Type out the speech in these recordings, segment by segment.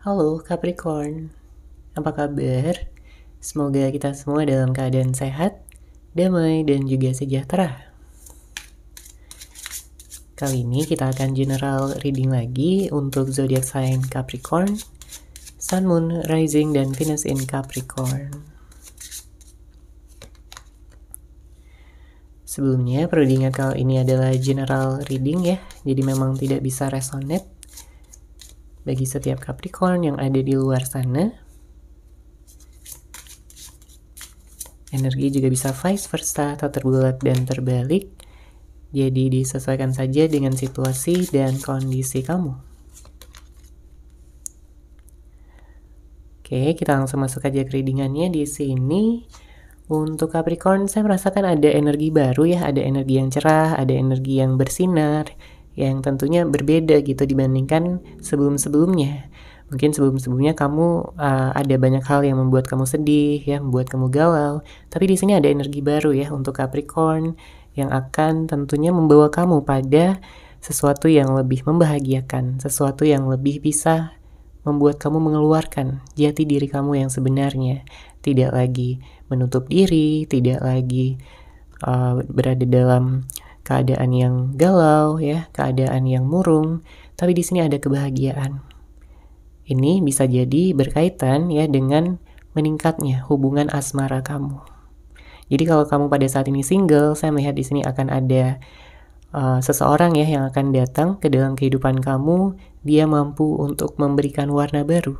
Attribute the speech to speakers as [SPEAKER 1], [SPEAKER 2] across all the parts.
[SPEAKER 1] Halo Capricorn, apa kabar? Semoga kita semua dalam keadaan sehat, damai, dan juga sejahtera. Kali ini kita akan general reading lagi untuk zodiak sign Capricorn, Sun, Moon, Rising, dan Venus in Capricorn. Sebelumnya perlu diingat kalau ini adalah general reading ya, jadi memang tidak bisa resonate bagi setiap Capricorn yang ada di luar sana. Energi juga bisa vice versa atau terbulat dan terbalik. Jadi disesuaikan saja dengan situasi dan kondisi kamu. Oke, kita langsung masuk aja ke readingannya di sini. Untuk Capricorn, saya merasakan ada energi baru ya, ada energi yang cerah, ada energi yang bersinar, yang tentunya berbeda gitu dibandingkan sebelum-sebelumnya. Mungkin sebelum-sebelumnya kamu ada banyak hal yang membuat kamu sedih, ya, membuat kamu galau. Tapi di sini ada energi baru ya untuk Capricorn yang akan tentunya membawa kamu pada sesuatu yang lebih membahagiakan, sesuatu yang lebih bisa membuat kamu mengeluarkan jati diri kamu yang sebenarnya. Tidak lagi menutup diri, tidak lagi berada dalam keadaan yang galau ya, keadaan yang murung, tapi di sini ada kebahagiaan. Ini bisa jadi berkaitan ya dengan meningkatnya hubungan asmara kamu. Jadi kalau kamu pada saat ini single, saya melihat di sini akan ada seseorang ya yang akan datang ke dalam kehidupan kamu. Dia mampu untuk memberikan warna baru.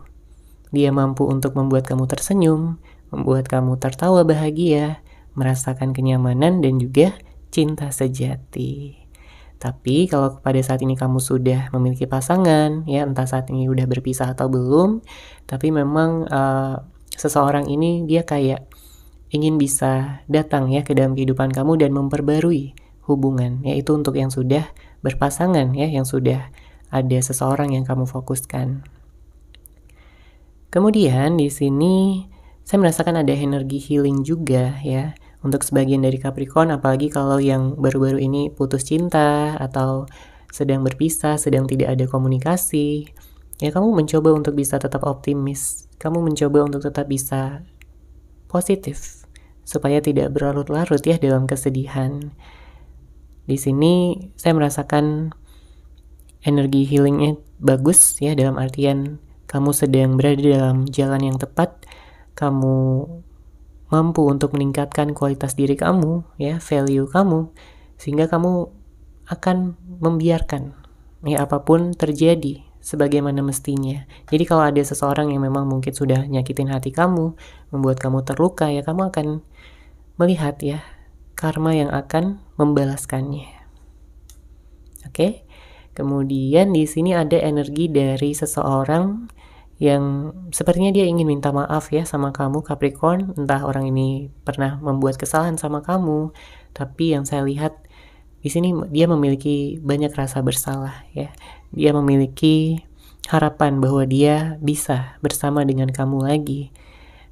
[SPEAKER 1] Dia mampu untuk membuat kamu tersenyum, membuat kamu tertawa bahagia, merasakan kenyamanan dan juga cinta sejati. Tapi kalau pada saat ini kamu sudah memiliki pasangan, ya entah saat ini udah berpisah atau belum, tapi memang seseorang ini dia kayak ingin bisa datang ya ke dalam kehidupan kamu dan memperbarui hubungan, yaitu untuk yang sudah berpasangan ya, yang sudah ada seseorang yang kamu fokuskan. Kemudian di sini saya merasakan ada energi healing juga ya. Untuk sebagian dari Capricorn, apalagi kalau yang baru-baru ini putus cinta atau sedang berpisah, sedang tidak ada komunikasi, ya kamu mencoba untuk bisa tetap optimis. Kamu mencoba untuk tetap bisa positif supaya tidak berlarut-larut ya dalam kesedihan. Di sini saya merasakan energi healingnya bagus ya, dalam artian kamu sedang berada dalam jalan yang tepat. Kamu mampu untuk meningkatkan kualitas diri kamu, ya, value kamu, sehingga kamu akan membiarkan ya apapun terjadi sebagaimana mestinya. Jadi kalau ada seseorang yang memang mungkin sudah nyakitin hati kamu, membuat kamu terluka, ya kamu akan melihat ya karma yang akan membalaskannya. Oke. Kemudian di sini ada energi dari seseorang yang sepertinya dia ingin minta maaf ya sama kamu Capricorn. Entah orang ini pernah membuat kesalahan sama kamu, tapi yang saya lihat di sini dia memiliki banyak rasa bersalah ya. Dia memiliki harapan bahwa dia bisa bersama dengan kamu lagi.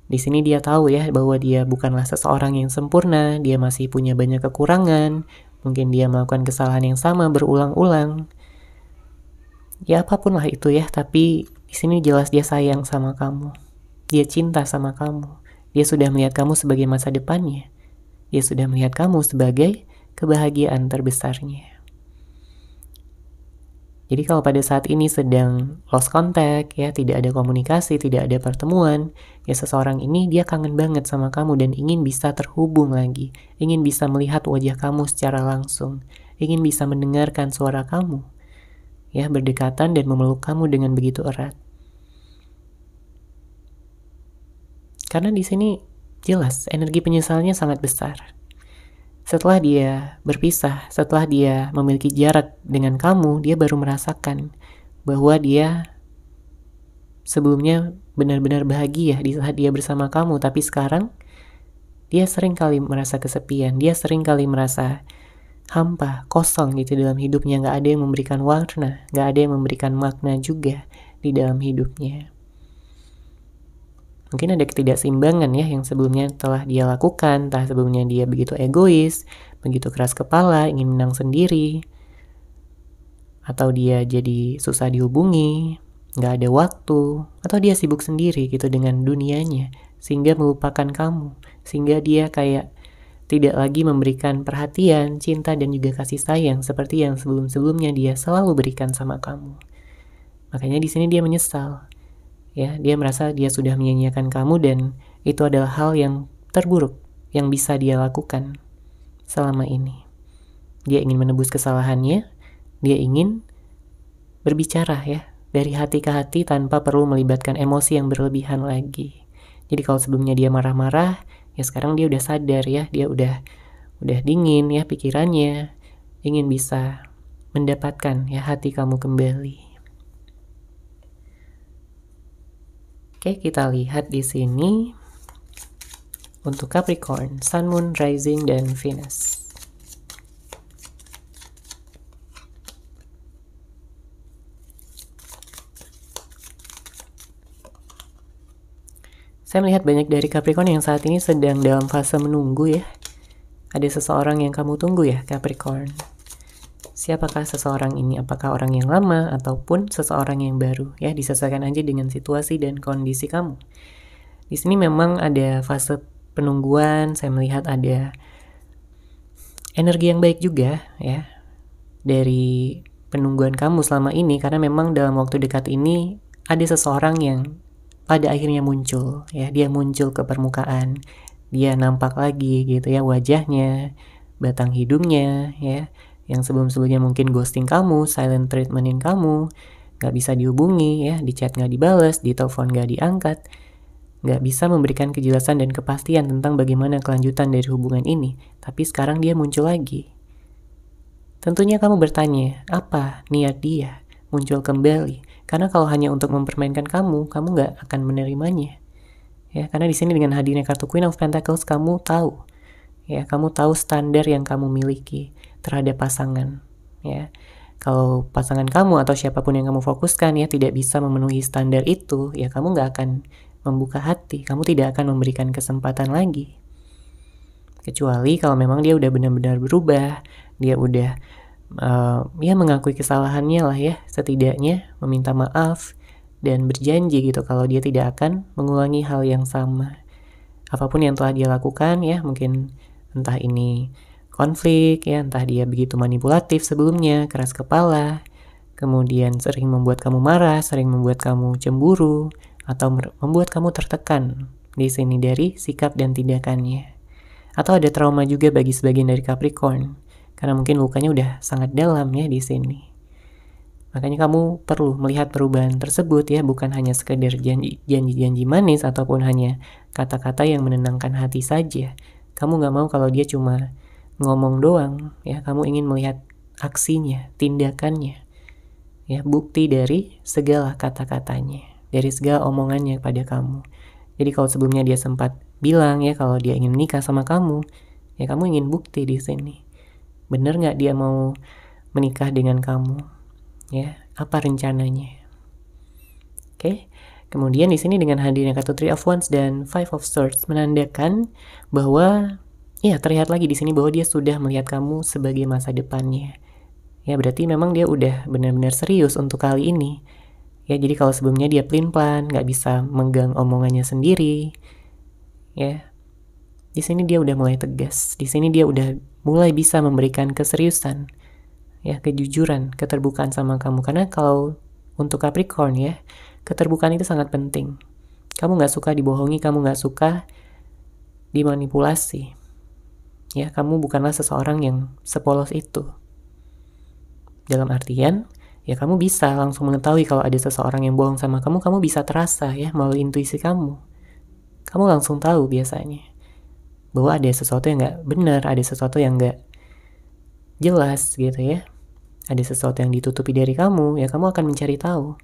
[SPEAKER 1] Di sini dia tahu ya bahwa dia bukanlah seseorang yang sempurna, dia masih punya banyak kekurangan. Mungkin dia melakukan kesalahan yang sama berulang-ulang. Ya apapun lah itu ya, tapi di sini jelas dia sayang sama kamu. Dia cinta sama kamu. Dia sudah melihat kamu sebagai masa depannya. Dia sudah melihat kamu sebagai kebahagiaan terbesarnya. Jadi kalau pada saat ini sedang lost contact, ya tidak ada komunikasi, tidak ada pertemuan, ya seseorang ini dia kangen banget sama kamu dan ingin bisa terhubung lagi, ingin bisa melihat wajah kamu secara langsung, ingin bisa mendengarkan suara kamu, ya berdekatan dan memeluk kamu dengan begitu erat. Karena di sini jelas energi penyesalannya sangat besar. Setelah dia berpisah, setelah dia memiliki jarak dengan kamu, dia baru merasakan bahwa dia sebelumnya benar-benar bahagia di saat dia bersama kamu, tapi sekarang dia sering kali merasa kesepian, dia sering kali merasa hampa, kosong gitu dalam hidupnya, gak ada yang memberikan warna, gak ada yang memberikan makna juga di dalam hidupnya. Mungkin ada ketidakseimbangan ya yang sebelumnya telah dia lakukan, entah sebelumnya dia begitu egois, begitu keras kepala, ingin menang sendiri, atau dia jadi susah dihubungi, nggak ada waktu, atau dia sibuk sendiri gitu dengan dunianya, sehingga melupakan kamu, sehingga dia kayak tidak lagi memberikan perhatian, cinta, dan juga kasih sayang seperti yang sebelum-sebelumnya dia selalu berikan sama kamu. Makanya di sini dia menyesal. Ya, dia merasa dia sudah menyia-nyiakan kamu dan itu adalah hal yang terburuk yang bisa dia lakukan selama ini. Dia ingin menebus kesalahannya, dia ingin berbicara ya, dari hati ke hati tanpa perlu melibatkan emosi yang berlebihan lagi. Jadi kalau sebelumnya dia marah-marah, ya sekarang dia udah sadar ya, dia udah dingin ya pikirannya, ingin bisa mendapatkan ya hati kamu kembali. Oke, kita lihat di sini untuk Capricorn, Sun, Moon, Rising, dan Venus. Saya melihat banyak dari Capricorn yang saat ini sedang dalam fase menunggu ya. Ada seseorang yang kamu tunggu ya, Capricorn. Siapakah seseorang ini? Apakah orang yang lama ataupun seseorang yang baru? Ya, disesuaikan aja dengan situasi dan kondisi kamu. Di sini memang ada fase penungguan, saya melihat ada energi yang baik juga ya dari penungguan kamu selama ini, karena memang dalam waktu dekat ini ada seseorang yang pada akhirnya muncul ya, dia muncul ke permukaan, dia nampak lagi gitu ya wajahnya, batang hidungnya ya, yang sebelum-sebelumnya mungkin ghosting kamu, silent treatmentin kamu, gak bisa dihubungi ya, di chat gak dibales, di telepon gak diangkat, gak bisa memberikan kejelasan dan kepastian tentang bagaimana kelanjutan dari hubungan ini. Tapi sekarang dia muncul lagi. Tentunya kamu bertanya, apa niat dia muncul kembali? Karena kalau hanya untuk mempermainkan kamu gak akan menerimanya. Ya, karena di sini dengan hadirnya kartu Queen of Pentacles, kamu tahu ya, kamu tahu standar yang kamu miliki terhadap pasangan ya. Kalau pasangan kamu atau siapapun yang kamu fokuskan ya tidak bisa memenuhi standar itu, ya kamu gak akan membuka hati, kamu tidak akan memberikan kesempatan lagi. Kecuali kalau memang dia udah benar-benar berubah, dia udah ya mengakui kesalahannya lah ya, setidaknya meminta maaf dan berjanji gitu kalau dia tidak akan mengulangi hal yang sama. Apapun yang telah dia lakukan ya, mungkin entah ini konflik ya, entah dia begitu manipulatif sebelumnya, keras kepala, kemudian sering membuat kamu marah, sering membuat kamu cemburu, atau membuat kamu tertekan di sini dari sikap dan tindakannya. Atau ada trauma juga bagi sebagian dari Capricorn, karena mungkin lukanya udah sangat dalam ya di sini. Makanya kamu perlu melihat perubahan tersebut ya, bukan hanya sekedar janji-janji manis ataupun hanya kata-kata yang menenangkan hati saja. Kamu gak mau kalau dia cuma ngomong doang ya, kamu ingin melihat aksinya, tindakannya ya, bukti dari segala kata-katanya, dari segala omongannya pada kamu. Jadi kalau sebelumnya dia sempat bilang ya kalau dia ingin menikah sama kamu, ya kamu ingin bukti di sini. Bener gak dia mau menikah dengan kamu? Ya, apa rencananya? Oke. Kemudian di sini dengan hadirnya kartu Three of Wands dan Five of Swords menandakan bahwa ya terlihat lagi di sini bahwa dia sudah melihat kamu sebagai masa depannya. Ya berarti memang dia udah benar-benar serius untuk kali ini. Ya jadi kalau sebelumnya dia pelin-pelan, nggak bisa megang omongannya sendiri. Ya. Di sini dia udah mulai tegas. Di sini dia udah mulai bisa memberikan keseriusan. Ya, kejujuran, keterbukaan sama kamu. Karena kalau untuk Capricorn ya, keterbukaan itu sangat penting. Kamu gak suka dibohongi, kamu gak suka dimanipulasi. Ya, kamu bukanlah seseorang yang sepolos itu. Dalam artian, ya kamu bisa langsung mengetahui kalau ada seseorang yang bohong sama kamu, kamu bisa terasa ya melalui intuisi kamu. Kamu langsung tahu biasanya bahwa ada sesuatu yang gak benar, ada sesuatu yang gak jelas gitu ya. Ada sesuatu yang ditutupi dari kamu, ya kamu akan mencari tahu.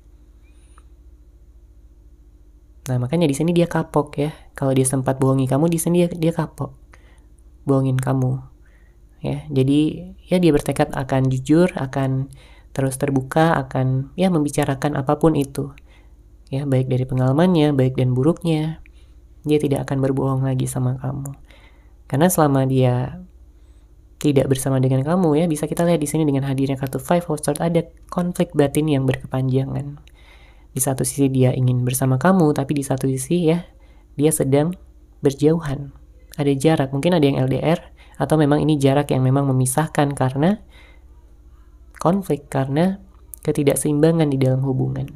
[SPEAKER 1] Nah, makanya di sini dia kapok ya. Kalau dia sempat bohongi kamu, di sini dia kapok. Bohongin kamu. Ya, jadi ya dia bertekad akan jujur, akan terus terbuka, akan ya membicarakan apapun itu. Ya, baik dari pengalamannya, baik dan buruknya. Dia tidak akan berbohong lagi sama kamu. Karena selama dia tidak bersama dengan kamu ya, bisa kita lihat di sini dengan hadirnya kartu Five of Swords ada konflik batin yang berkepanjangan. Di satu sisi dia ingin bersama kamu, tapi di satu sisi ya dia sedang berjauhan. Ada jarak, mungkin ada yang LDR, atau memang ini jarak yang memang memisahkan karena konflik, karena ketidakseimbangan di dalam hubungan.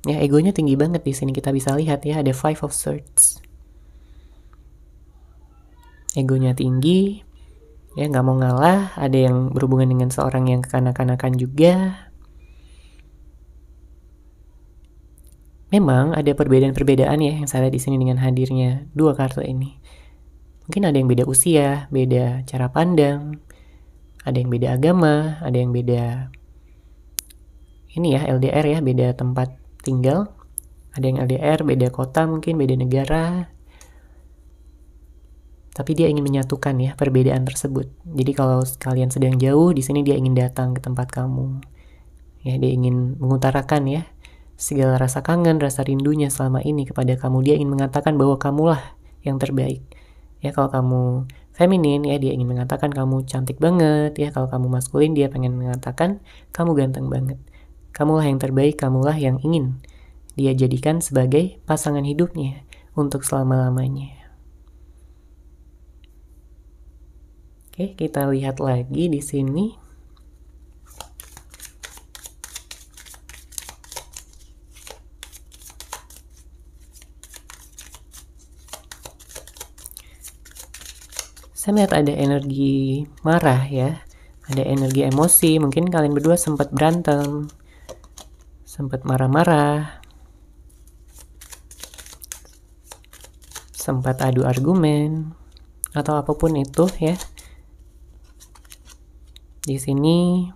[SPEAKER 1] Ya, egonya tinggi banget di sini, kita bisa lihat ya, ada Five of Swords. Egonya tinggi, ya nggak mau ngalah, ada yang berhubungan dengan seorang yang kekanak-kanakan juga. Memang ada perbedaan-perbedaan ya yang saya lihat di sini dengan hadirnya dua kartu ini. Mungkin ada yang beda usia, beda cara pandang, ada yang beda agama, ada yang beda ini ya LDR ya, beda tempat tinggal. Ada yang LDR, beda kota mungkin, beda negara. Tapi dia ingin menyatukan ya perbedaan tersebut. Jadi kalau kalian sedang jauh, di sini dia ingin datang ke tempat kamu. Ya, dia ingin mengutarakan ya segala rasa kangen, rasa rindunya selama ini kepada kamu. Dia ingin mengatakan bahwa kamulah yang terbaik. Ya, kalau kamu feminin ya dia ingin mengatakan kamu cantik banget. Ya, kalau kamu maskulin dia pengen mengatakan kamu ganteng banget. Kamulah yang terbaik, kamulah yang ingin dia jadikan sebagai pasangan hidupnya untuk selama-lamanya. Oke, kita lihat lagi di sini. Saya melihat ada energi marah ya, ada energi emosi, mungkin kalian berdua sempat berantem, sempat marah-marah, sempat adu argumen, atau apapun itu ya. Di sini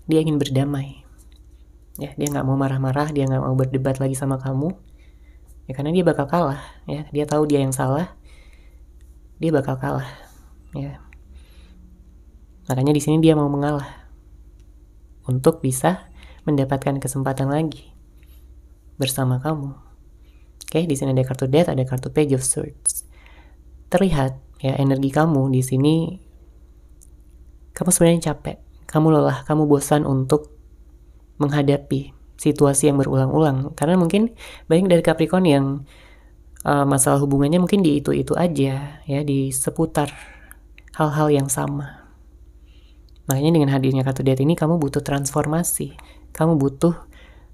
[SPEAKER 1] dia ingin berdamai, ya dia nggak mau marah-marah, dia nggak mau berdebat lagi sama kamu, ya karena dia bakal kalah, ya dia tahu dia yang salah. Dia bakal kalah, ya. Makanya di sini dia mau mengalah untuk bisa mendapatkan kesempatan lagi bersama kamu. Oke, di sini ada kartu Death, ada kartu Page of Swords. Terlihat ya energi kamu di sini, kamu sebenarnya capek, kamu lelah, kamu bosan untuk menghadapi situasi yang berulang-ulang. Karena mungkin banyak dari Capricorn yang masalah hubungannya mungkin di itu-itu aja ya, di seputar hal-hal yang sama. Makanya dengan hadirnya kartu Death ini kamu butuh transformasi, kamu butuh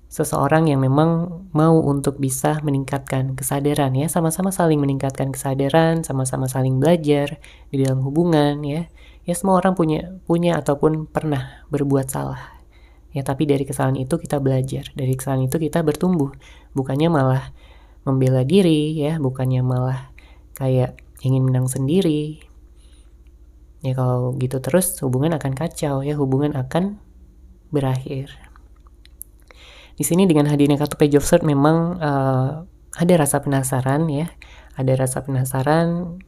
[SPEAKER 1] seseorang yang memang mau untuk bisa meningkatkan kesadaran ya, sama-sama saling meningkatkan kesadaran, sama-sama saling belajar di dalam hubungan ya. Ya semua orang punya ataupun pernah berbuat salah. Ya tapi dari kesalahan itu kita belajar, dari kesalahan itu kita bertumbuh, bukannya malah membela diri ya, bukannya malah kayak ingin menang sendiri. Ya kalau gitu terus hubungan akan kacau ya, hubungan akan berakhir. Di sini dengan hadirnya kartu Page of Swords memang ada rasa penasaran ya, ada rasa penasaran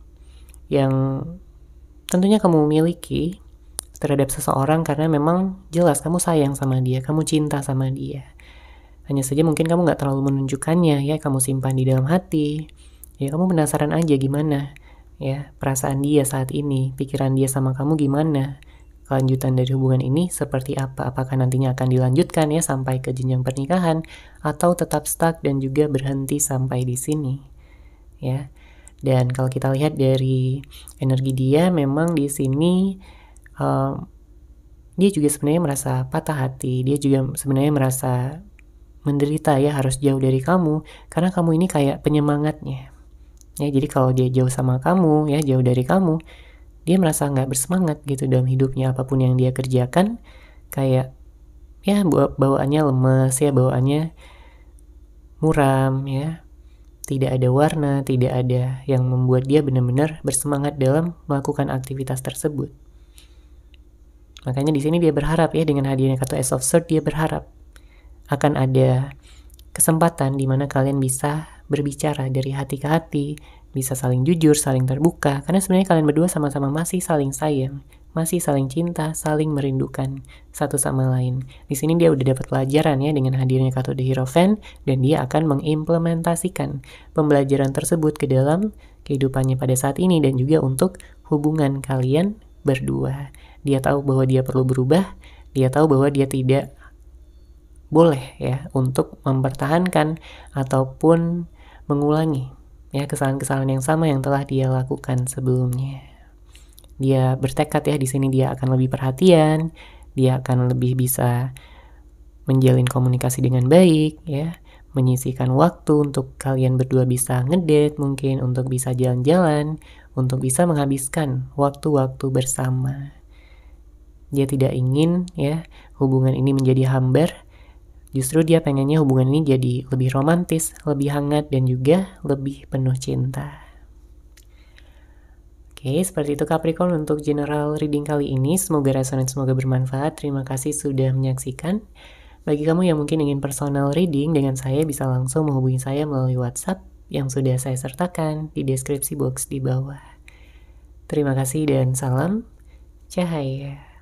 [SPEAKER 1] yang tentunya kamu miliki terhadap seseorang karena memang jelas kamu sayang sama dia, kamu cinta sama dia. Hanya saja mungkin kamu nggak terlalu menunjukkannya ya, kamu simpan di dalam hati. Ya kamu penasaran aja gimana ya perasaan dia saat ini, pikiran dia sama kamu gimana. Kelanjutan dari hubungan ini seperti apa? Apakah nantinya akan dilanjutkan ya sampai ke jenjang pernikahan atau tetap stuck dan juga berhenti sampai di sini? Ya. Dan kalau kita lihat dari energi dia memang di sini dia juga sebenarnya merasa patah hati, dia juga sebenarnya merasa menderita ya harus jauh dari kamu karena kamu ini kayak penyemangatnya ya. Jadi kalau dia jauh sama kamu ya, jauh dari kamu, dia merasa nggak bersemangat gitu dalam hidupnya. Apapun yang dia kerjakan kayak ya bawaannya lemes ya, bawaannya muram ya, tidak ada warna, tidak ada yang membuat dia benar-benar bersemangat dalam melakukan aktivitas tersebut. Makanya di sini dia berharap ya, dengan hadirnya kartu Ace of Swords dia berharap akan ada kesempatan di mana kalian bisa berbicara dari hati ke hati, bisa saling jujur, saling terbuka, karena sebenarnya kalian berdua sama-sama masih saling sayang, masih saling cinta, saling merindukan satu sama lain. Di sini dia udah dapat pelajaran ya dengan hadirnya kartu The Hierophant, dan dia akan mengimplementasikan pembelajaran tersebut ke dalam kehidupannya pada saat ini dan juga untuk hubungan kalian berdua. Dia tahu bahwa dia perlu berubah, dia tahu bahwa dia tidak boleh ya untuk mempertahankan ataupun mengulangi ya kesalahan-kesalahan yang sama yang telah dia lakukan sebelumnya. Dia bertekad ya di sini dia akan lebih perhatian, dia akan lebih bisa menjalin komunikasi dengan baik ya, menyisihkan waktu untuk kalian berdua bisa ngedate mungkin, untuk bisa jalan-jalan, untuk bisa menghabiskan waktu-waktu bersama. Dia tidak ingin ya hubungan ini menjadi hambar, justru dia pengennya hubungan ini jadi lebih romantis, lebih hangat, dan juga lebih penuh cinta. Oke, seperti itu Capricorn untuk general reading kali ini. Semoga resonate, semoga bermanfaat. Terima kasih sudah menyaksikan. Bagi kamu yang mungkin ingin personal reading dengan saya, bisa langsung menghubungi saya melalui WhatsApp yang sudah saya sertakan di deskripsi box di bawah. Terima kasih dan salam cahaya.